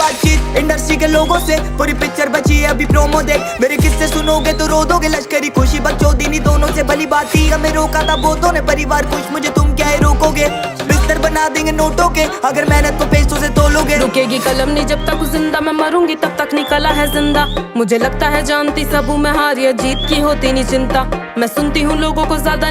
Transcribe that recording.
बातचीत इंडस्ट्री के लोगों से, पूरी पिक्चर बची है अभी प्रोमो देख। मेरे किस्से सुनोगे तो रो दोगे, लश्करी खुशी बकचोदी दोनों से भली बात थी। हमें रोका था बहुतों ने, परिवार खुश मुझे तुम क्या है रोकोगे। बिस्तर बना देंगे नोटों के अगर मेहनत को पैसों से तोलोगे। रुकेगी कलम नहीं जब तक जिंदा, मैं मरूंगी तब तक निकला है जिंदा। मुझे लगता है जानती सब हूँ मैं, हार या जीत की होती नहीं चिंता। मैं सुनती हूँ लोगों को ज्यादा